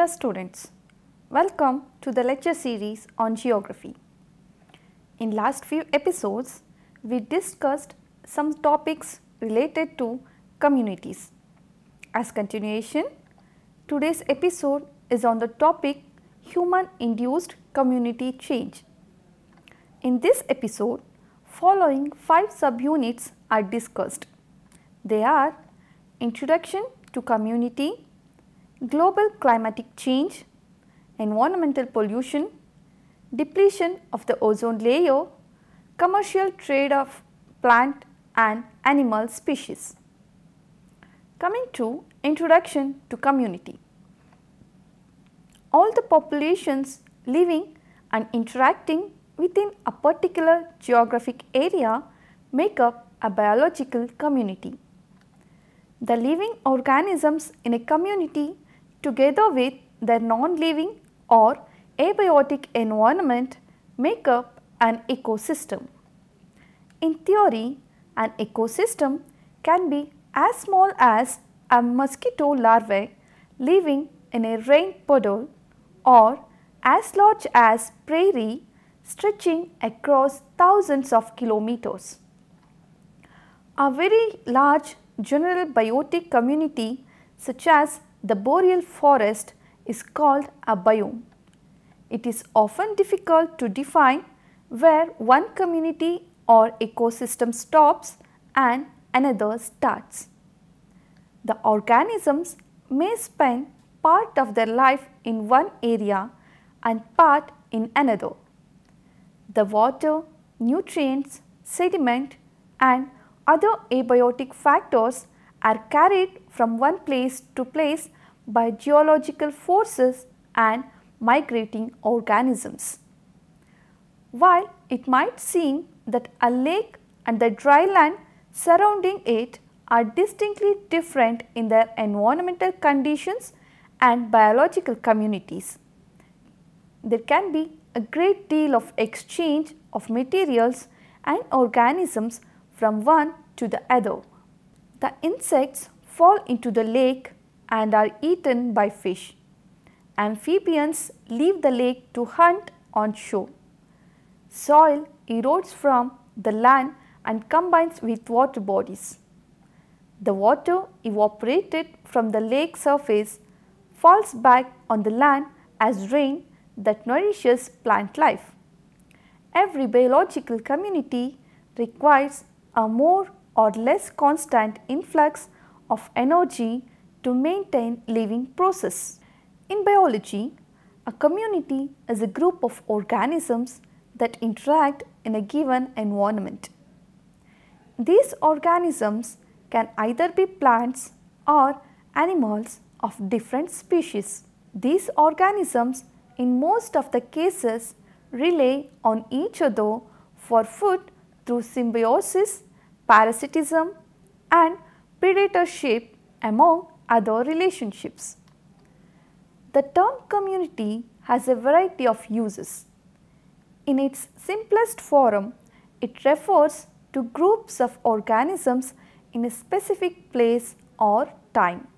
students, welcome to the lecture series on geography. In last few episodes, we discussed some topics related to communities. As continuation, today's episode is on the topic human-induced community change. In this episode, following 5 subunits are discussed. They are Introduction to Community, Global climatic change, environmental pollution, depletion of the ozone layer, commercial trade of plant and animal species. Coming to Introduction to Community. All the populations living and interacting within a particular geographic area make up a biological community. The living organisms in a community together with their non-living or abiotic environment make up an ecosystem. In theory, an ecosystem can be as small as a mosquito larvae living in a rain puddle or as large as prairie stretching across thousands of kilometers. A very large general biotic community such as the boreal forest is called a biome. It is often difficult to define where one community or ecosystem stops and another starts. The organisms may spend part of their life in one area and part in another. The water, nutrients, sediment and other abiotic factors are carried from one place to place by geological forces and migrating organisms. While it might seem that a lake and the dry land surrounding it are distinctly different in their environmental conditions and biological communities, there can be a great deal of exchange of materials and organisms from one to the other. The insects fall into the lake and are eaten by fish. Amphibians leave the lake to hunt on shore. Soil erodes from the land and combines with water bodies. The water evaporated from the lake surface falls back on the land as rain that nourishes plant life. Every biological community requires a more or less constant influx of energy to maintain living process. In biology, a community is a group of organisms that interact in a given environment. These organisms can either be plants or animals of different species. These organisms in most of the cases rely on each other for food through symbiosis, parasitism and predatorship among other relationships. The term community has a variety of uses. In its simplest form, it refers to groups of organisms in a specific place or time.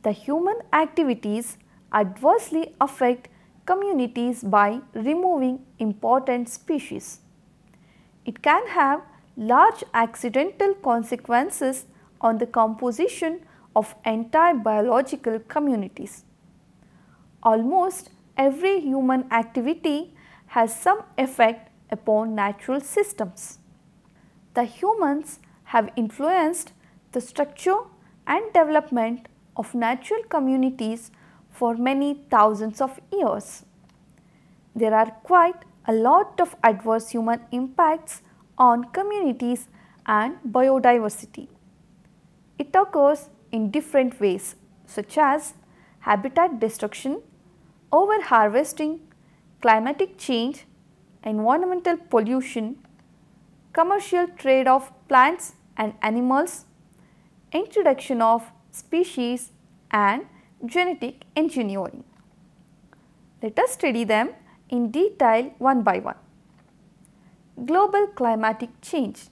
The human activities adversely affect communities by removing important species. It can have large accidental consequences on the composition of entire biological communities. Almost every human activity has some effect upon natural systems. The humans have influenced the structure and development of natural communities for many thousands of years. There are quite a lot of adverse human impacts on communities and biodiversity. It occurs in different ways such as habitat destruction, overharvesting, climatic change, environmental pollution, commercial trade of plants and animals, introduction of species and genetic engineering. Let us study them in detail one by one. Global climatic change.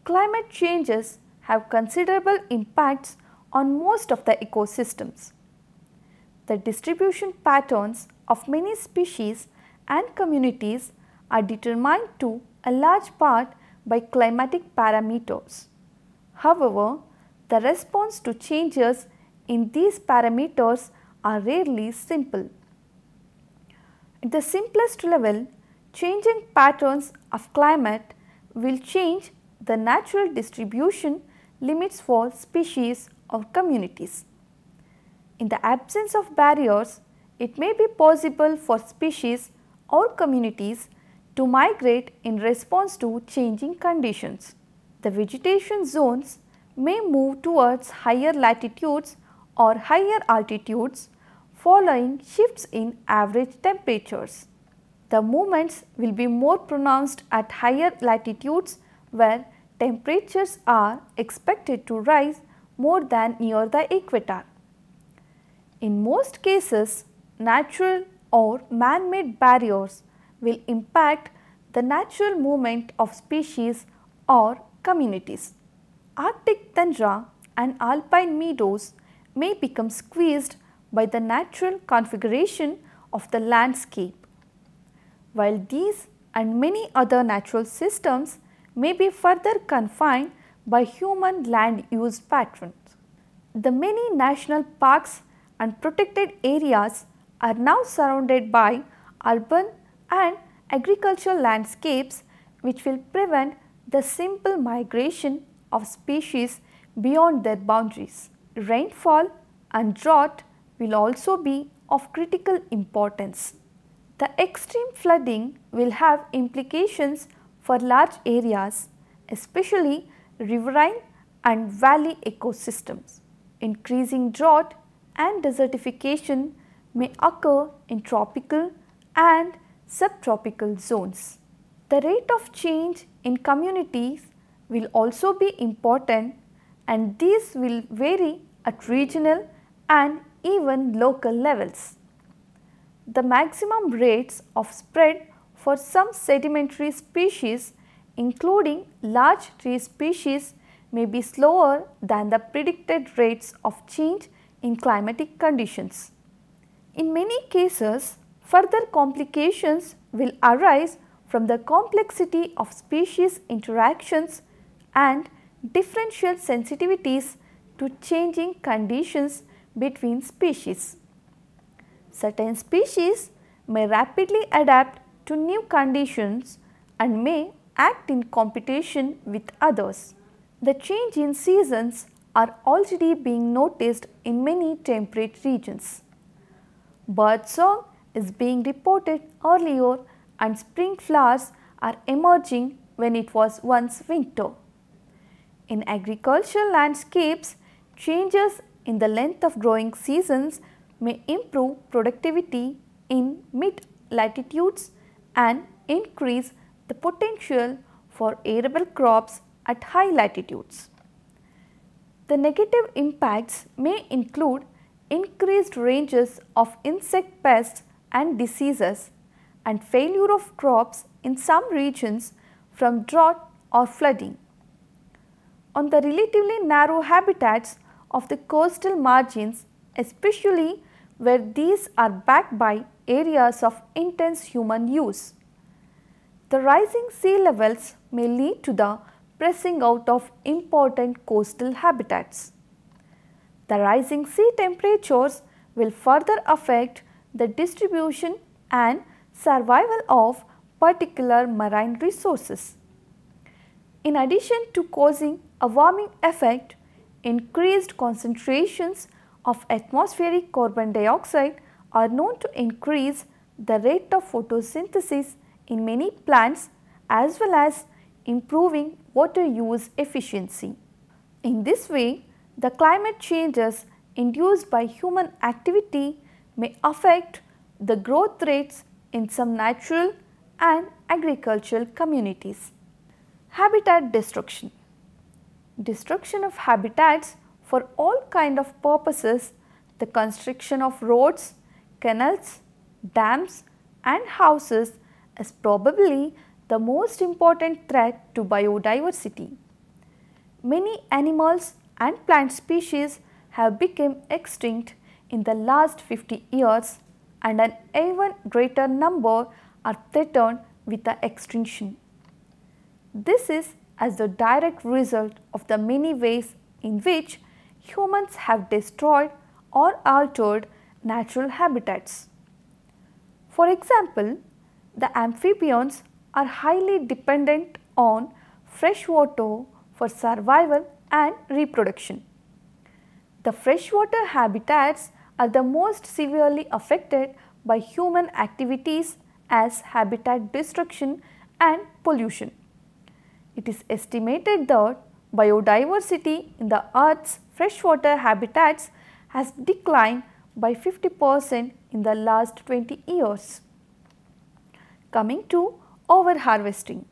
Climate changes have considerable impacts on most of the ecosystems. The distribution patterns of many species and communities are determined to a large part by climatic parameters. However, the response to changes in these parameters are rarely simple. At the simplest level, changing patterns of climate will change the natural distribution limits for species or communities. In the absence of barriers, it may be possible for species or communities to migrate in response to changing conditions. The vegetation zones may move towards higher latitudes or higher altitudes following shifts in average temperatures. The movements will be more pronounced at higher latitudes where temperatures are expected to rise more than near the equator. In most cases, natural or man-made barriers will impact the natural movement of species or communities. Arctic tundra and alpine meadows may become squeezed by the natural configuration of the landscape, while these and many other natural systems may be further confined by human land use patterns. The many national parks and protected areas are now surrounded by urban and agricultural landscapes, which will prevent the simple migration of species beyond their boundaries. Rainfall and drought will also be of critical importance. The extreme flooding will have implications for large areas, especially riverine and valley ecosystems. Increasing drought and desertification may occur in tropical and subtropical zones. The rate of change in communities will also be important, and these will vary at regional and even local levels. The maximum rates of spread for some sedimentary species, including large tree species, may be slower than the predicted rates of change in climatic conditions. In many cases, further complications will arise from the complexity of species interactions and differential sensitivities to changing conditions between species. Certain species may rapidly adapt to new conditions and may act in competition with others. The change in seasons are already being noticed in many temperate regions. Birdsong is being reported earlier and spring flowers are emerging when it was once winter. In agricultural landscapes, changes in the length of growing seasons may improve productivity in mid-latitudes and increase the potential for arable crops at high latitudes. The negative impacts may include increased ranges of insect pests and diseases and failure of crops in some regions from drought or flooding. On the relatively narrow habitats of the coastal margins, especially where these are backed by areas of intense human use, the rising sea levels may lead to the pressing out of important coastal habitats. The rising sea temperatures will further affect the distribution and survival of particular marine resources. In addition to causing a warming effect, increased concentrations of atmospheric carbon dioxide are known to increase the rate of photosynthesis in many plants as well as improving water use efficiency. In this way, the climate changes induced by human activity may affect the growth rates in some natural and agricultural communities. Habitat destruction. Destruction of habitats for all kind of purposes, the construction of roads, canals, dams and houses is probably the most important threat to biodiversity. Many animals and plant species have become extinct in the last 50 years and an even greater number are threatened with the extinction. This is as the direct result of the many ways in which humans have destroyed or altered natural habitats. For example, the amphibians are highly dependent on fresh water for survival and reproduction. The freshwater habitats are the most severely affected by human activities as habitat destruction and pollution. It is estimated that biodiversity in the Earth's freshwater habitats has declined by 50% in the last 20 years. Coming to overharvesting.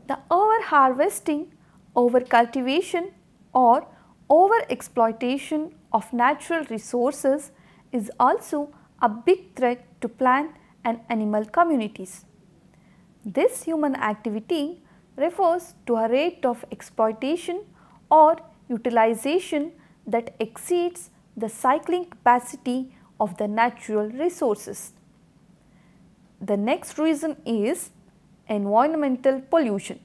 The overharvesting, overcultivation or overexploitation of natural resources is also a big threat to plant and animal communities. This human activity refers to a rate of exploitation or utilization that exceeds the cycling capacity of the natural resources. The next reason is environmental pollution.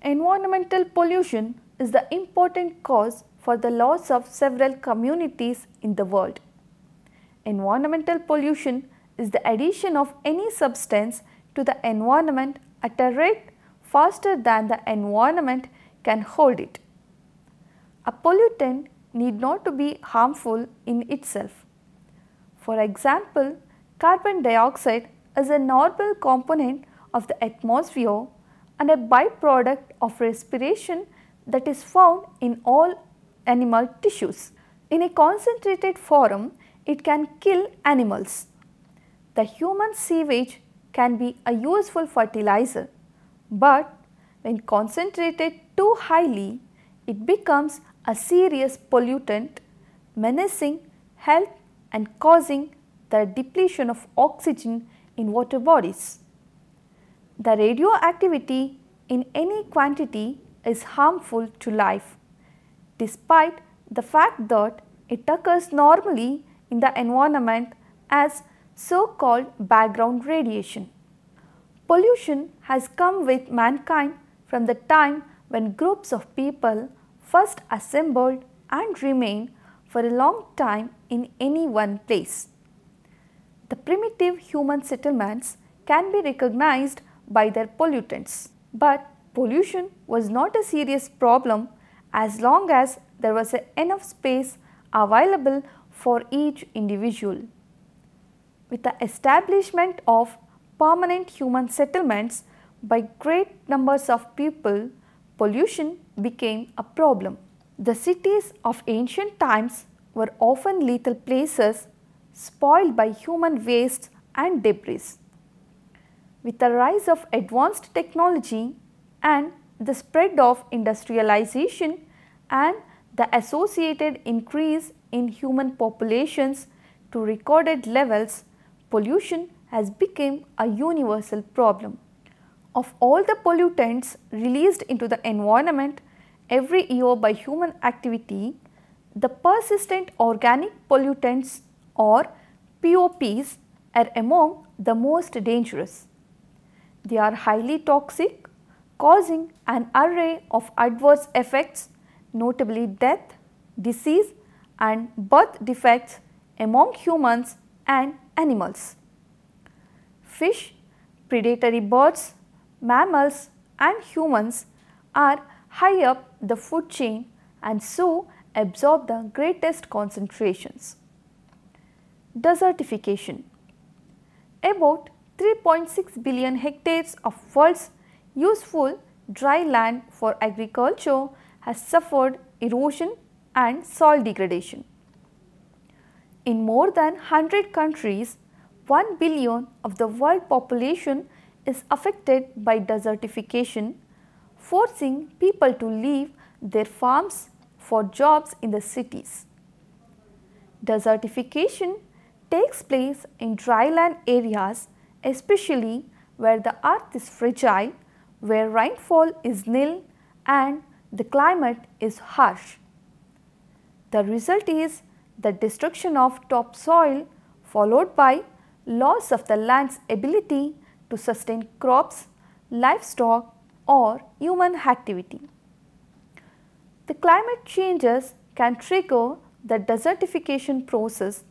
Environmental pollution is the important cause for the loss of several communities in the world. Environmental pollution is the addition of any substance to the environment at a rate faster than the environment can hold it. A pollutant need not to be harmful in itself. For example, carbon dioxide is a normal component of the atmosphere and a byproduct of respiration that is found in all animal tissues. In a concentrated form, it can kill animals. The human sewage can be a useful fertilizer, but when concentrated too highly, it becomes a serious pollutant, menacing health and causing the depletion of oxygen in water bodies. The radioactivity in any quantity is harmful to life, despite the fact that it occurs normally in the environment as so-called background radiation. Pollution has come with mankind from the time when groups of people first assembled and remained for a long time in any one place. The primitive human settlements can be recognized by their pollutants, but pollution was not a serious problem as long as there was enough space available for each individual. With the establishment of permanent human settlements by great numbers of people, pollution became a problem. The cities of ancient times were often lethal places spoiled by human waste and debris. With the rise of advanced technology and the spread of industrialization and the associated increase in human populations to recorded levels, pollution has become a universal problem. Of all the pollutants released into the environment every year by human activity, the persistent organic pollutants or POPs are among the most dangerous. They are highly toxic, causing an array of adverse effects, notably death, disease and birth defects among humans and animals. Fish, predatory birds, mammals and humans are high up the food chain and so absorb the greatest concentrations. Desertification. About 3.6 billion hectares of world's useful dry land for agriculture has suffered erosion and soil degradation. In more than 100 countries, 1 billion of the world population is affected by desertification, forcing people to leave their farms for jobs in the cities. Desertification takes place in dryland areas, especially where the earth is fragile, where rainfall is nil and the climate is harsh. The result is the destruction of topsoil followed by loss of the land's ability to sustain crops, livestock or human activity. The climate changes can trigger the desertification process.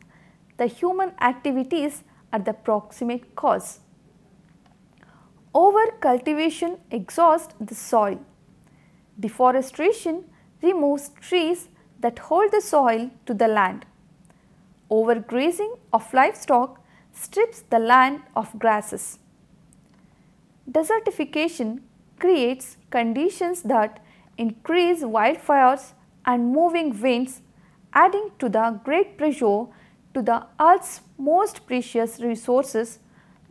The human activities are the proximate cause. Over-cultivation exhausts the soil. Deforestation removes trees that hold the soil to the land. Overgrazing of livestock strips the land of grasses. Desertification creates conditions that increase wildfires and moving winds, adding to the great pressure to the earth's most precious resources,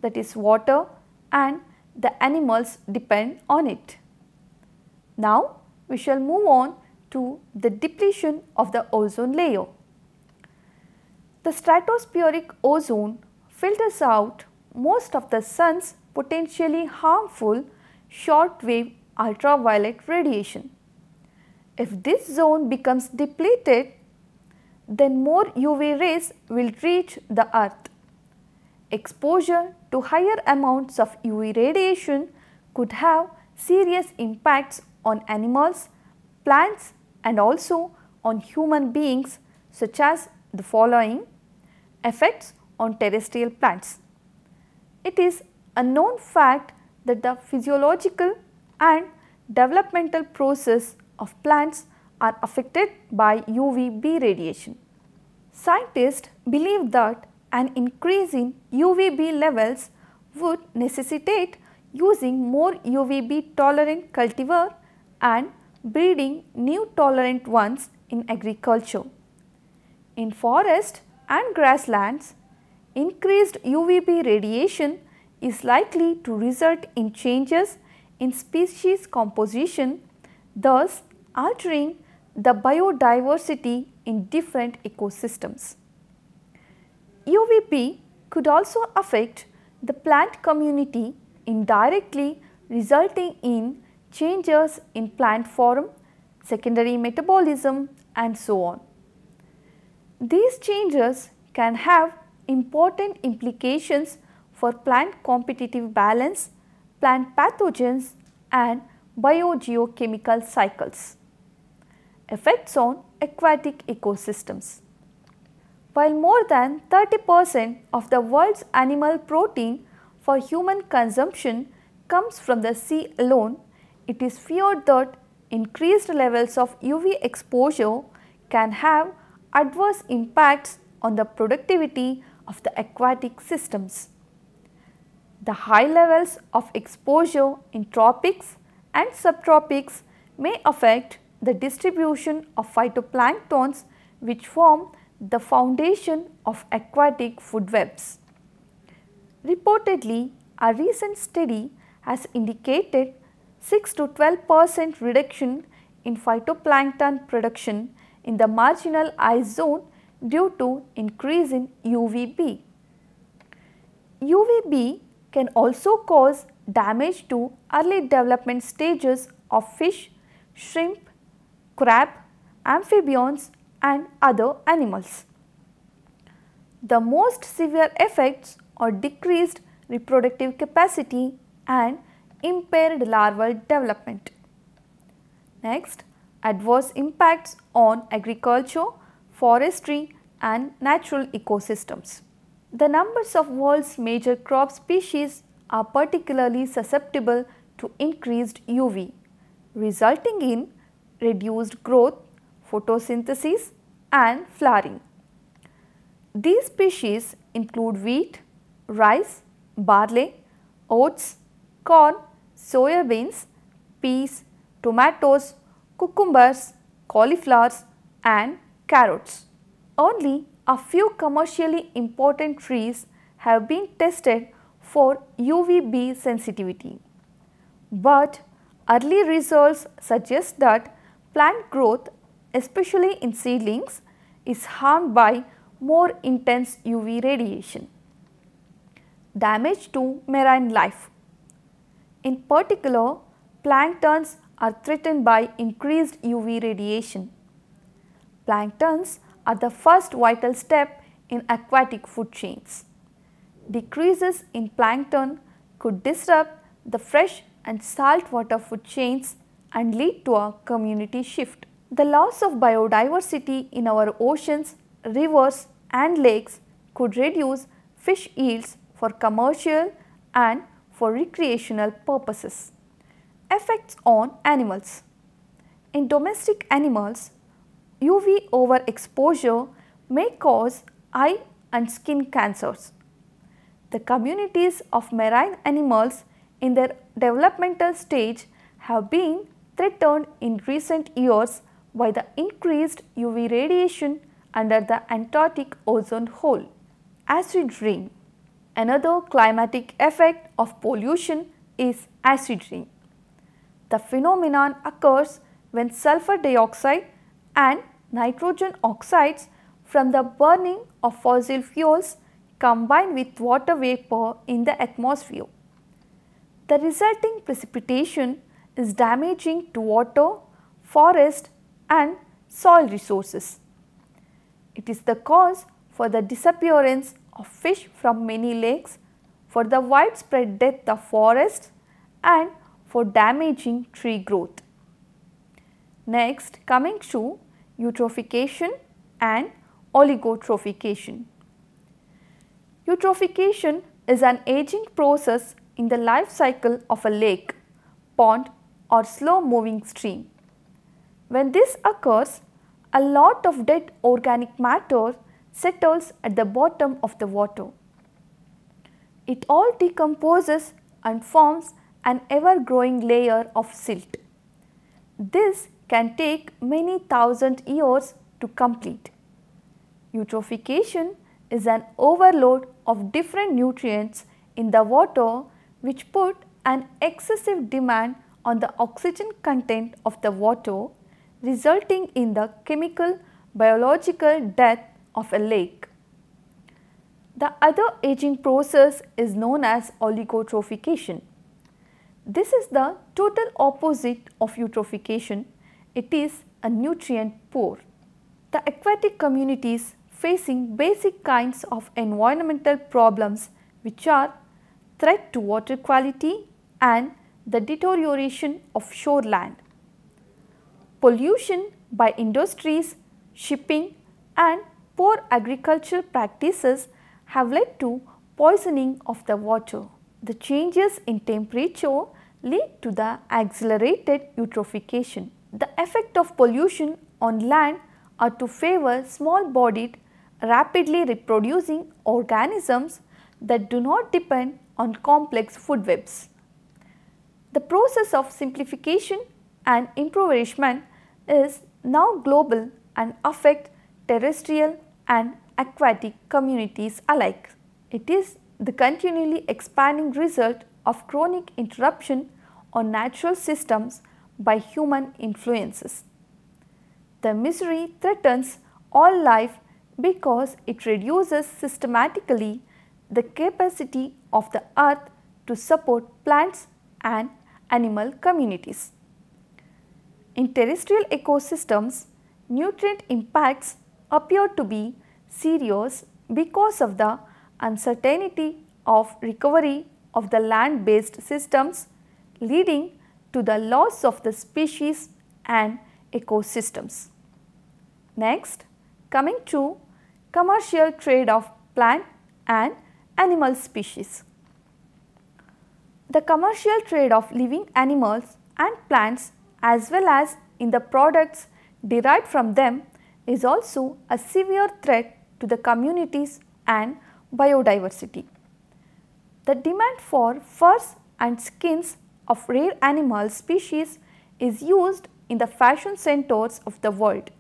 that is water, and the animals depend on it. Now we shall move on to the depletion of the ozone layer. The stratospheric ozone filters out most of the sun's potentially harmful short-wave ultraviolet radiation. If this zone becomes depleted, then more UV rays will reach the earth. Exposure to higher amounts of UV radiation could have serious impacts on animals, plants and also on human beings, such as the following: effects on terrestrial plants. It is a known fact that the physiological and developmental process of plants are affected by UVB radiation. Scientists believe that an increase in UVB levels would necessitate using more UVB tolerant cultivar and breeding new tolerant ones in agriculture. In forest and grasslands, increased UVB radiation is likely to result in changes in species composition, thus altering the biodiversity in different ecosystems. UVB could also affect the plant community indirectly, resulting in changes in plant form, secondary metabolism and so on. These changes can have important implications for plant competitive balance, plant pathogens and biogeochemical cycles. Effects on aquatic ecosystems. While more than 30% of the world's animal protein for human consumption comes from the sea alone, it is feared that increased levels of UV exposure can have adverse impacts on the productivity of the aquatic systems. The high levels of exposure in tropics and subtropics may affect the distribution of phytoplanktons, which form the foundation of aquatic food webs. Reportedly, a recent study has indicated 6 to 12% reduction in phytoplankton production in the marginal ice zone due to increase in UVB. UVB can also cause damage to early development stages of fish, shrimp, crab, amphibians and other animals. The most severe effects are decreased reproductive capacity and impaired larval development. Next, adverse impacts on agriculture, forestry and natural ecosystems. The numbers of world's major crop species are particularly susceptible to increased UV, resulting in reduced growth, photosynthesis and flowering. These species include wheat, rice, barley, oats, corn, soya beans, peas, tomatoes, cucumbers, cauliflowers and carrots. Only a few commercially important trees have been tested for UVB sensitivity, but early results suggest that plant growth, especially in seedlings, is harmed by more intense UV radiation. Damage to marine life. In particular, planktons are threatened by increased UV radiation. Planktons are the first vital step in aquatic food chains. Decreases in plankton could disrupt the fresh and saltwater food chains and lead to a community shift. The loss of biodiversity in our oceans, rivers and lakes could reduce fish yields for commercial and for recreational purposes. Effects on animals. In domestic animals, UV overexposure may cause eye and skin cancers. The communities of marine animals in their developmental stage have been threatened in recent years by the increased UV radiation under the Antarctic ozone hole. Acid rain. Another climatic effect of pollution is acid rain. The phenomenon occurs when sulfur dioxide and nitrogen oxides from the burning of fossil fuels combine with water vapor in the atmosphere. The resulting precipitation is damaging to water, forest and soil resources. It is the cause for the disappearance of fish from many lakes, for the widespread death of forests and for damaging tree growth. Next, coming to eutrophication and oligotrophication. Eutrophication is an aging process in the life cycle of a lake, pond or slow moving stream. When this occurs, a lot of dead organic matter settles at the bottom of the water. It all decomposes and forms an ever-growing layer of silt. This can take many thousand years to complete. Eutrophication is an overload of different nutrients in the water which put an excessive demand on the oxygen content of the water, resulting in the chemical biological death of a lake. The other aging process is known as oligotrophication. This is the total opposite of eutrophication. It is a nutrient poor. The aquatic communities facing basic kinds of environmental problems which are threat to water quality and the deterioration of shoreland. Pollution by industries, shipping and poor agricultural practices have led to poisoning of the water. The changes in temperature lead to the accelerated eutrophication. The effect of pollution on land are to favor small-bodied, rapidly reproducing organisms that do not depend on complex food webs. The process of simplification and impoverishment is now global and affect terrestrial and aquatic communities alike. It is the continually expanding result of chronic interruption on natural systems by human influences. The misery threatens all life because it reduces systematically the capacity of the earth to support plants and animal communities. In terrestrial ecosystems, nutrient impacts appear to be serious because of the uncertainty of recovery of the land-based systems, leading to the loss of the species and ecosystems. Next, coming to commercial trade of plant and animal species. The commercial trade of living animals and plants as well as in the products derived from them is also a severe threat to the communities and biodiversity. The demand for furs and skins of rare animal species is used in the fashion centers of the world.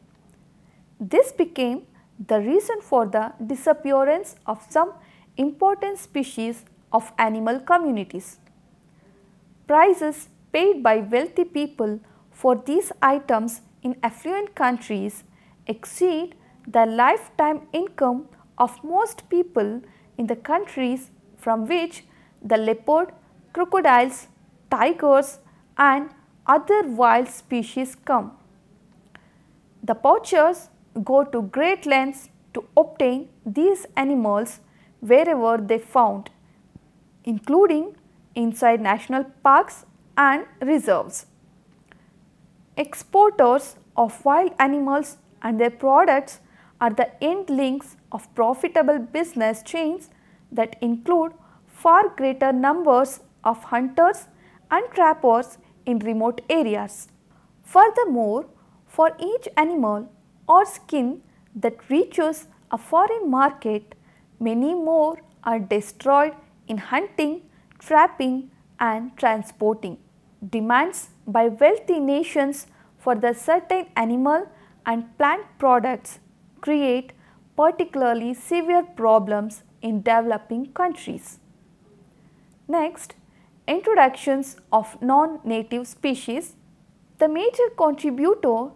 This became the reason for the disappearance of some important species of animal communities. Prices paid by wealthy people for these items in affluent countries exceed the lifetime income of most people in the countries from which the leopard, crocodiles, tigers and other wild species come. The poachers go to great lengths to obtain these animals wherever they found, including inside national parks and reserves. Exporters of wild animals and their products are the end links of profitable business chains that include far greater numbers of hunters and trappers in remote areas. Furthermore, for each animal or skin that reaches a foreign market, many more are destroyed in hunting, trapping and transporting. Demands by wealthy nations for the certain animal and plant products create particularly severe problems in developing countries. Next, introductions of non-native species. The major contributor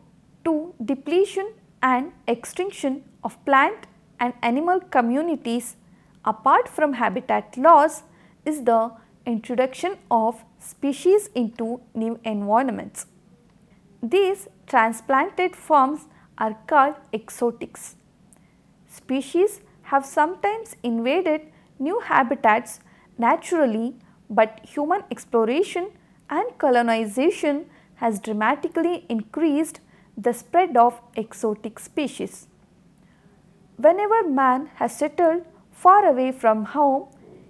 to depletion and extinction of plant and animal communities apart from habitat loss is the introduction of species into new environments. These transplanted forms are called exotics. Species have sometimes invaded new habitats naturally, but human exploration and colonization has dramatically increased the spread of exotic species. Whenever man has settled far away from home,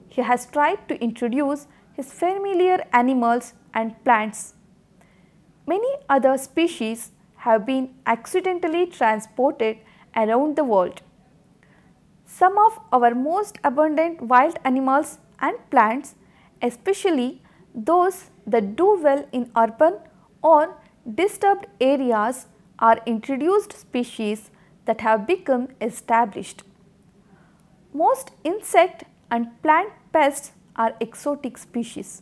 he has tried to introduce his familiar animals and plants. Many other species have been accidentally transported around the world. Some of our most abundant wild animals and plants, especially those that do well in urban or disturbed areas, are introduced species that have become established. Most insect and plant pests are exotic species.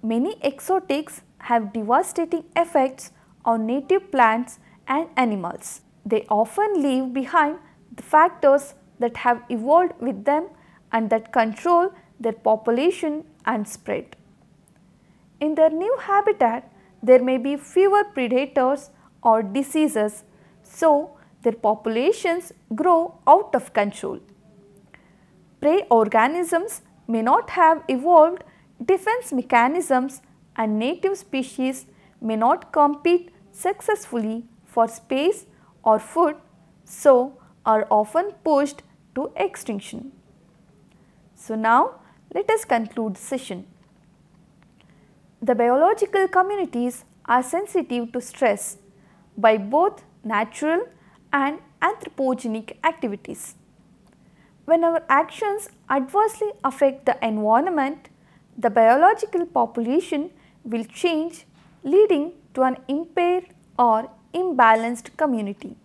Many exotics have devastating effects on native plants and animals. They often leave behind the factors that have evolved with them and that control their population and spread. In their new habitat, there may be fewer predators or diseases, so their populations grow out of control. Prey organisms may not have evolved defense mechanisms and native species may not compete successfully for space or food, so are often pushed to extinction. So now let us conclude the session. The biological communities are sensitive to stress by both natural and anthropogenic activities. When our actions adversely affect the environment, the biological population will change, leading to an impaired or imbalanced community.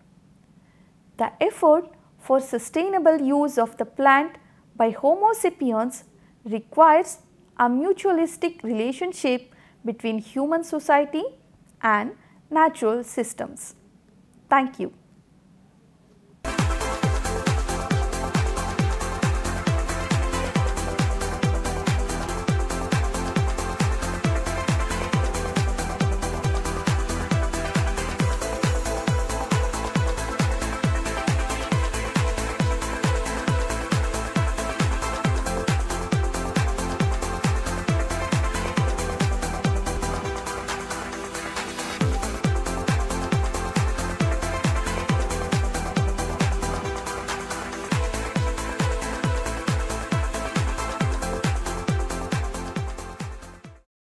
The effort for sustainable use of the plant by Homo sapiens requires a mutualistic relationship between human society and natural systems. Thank you.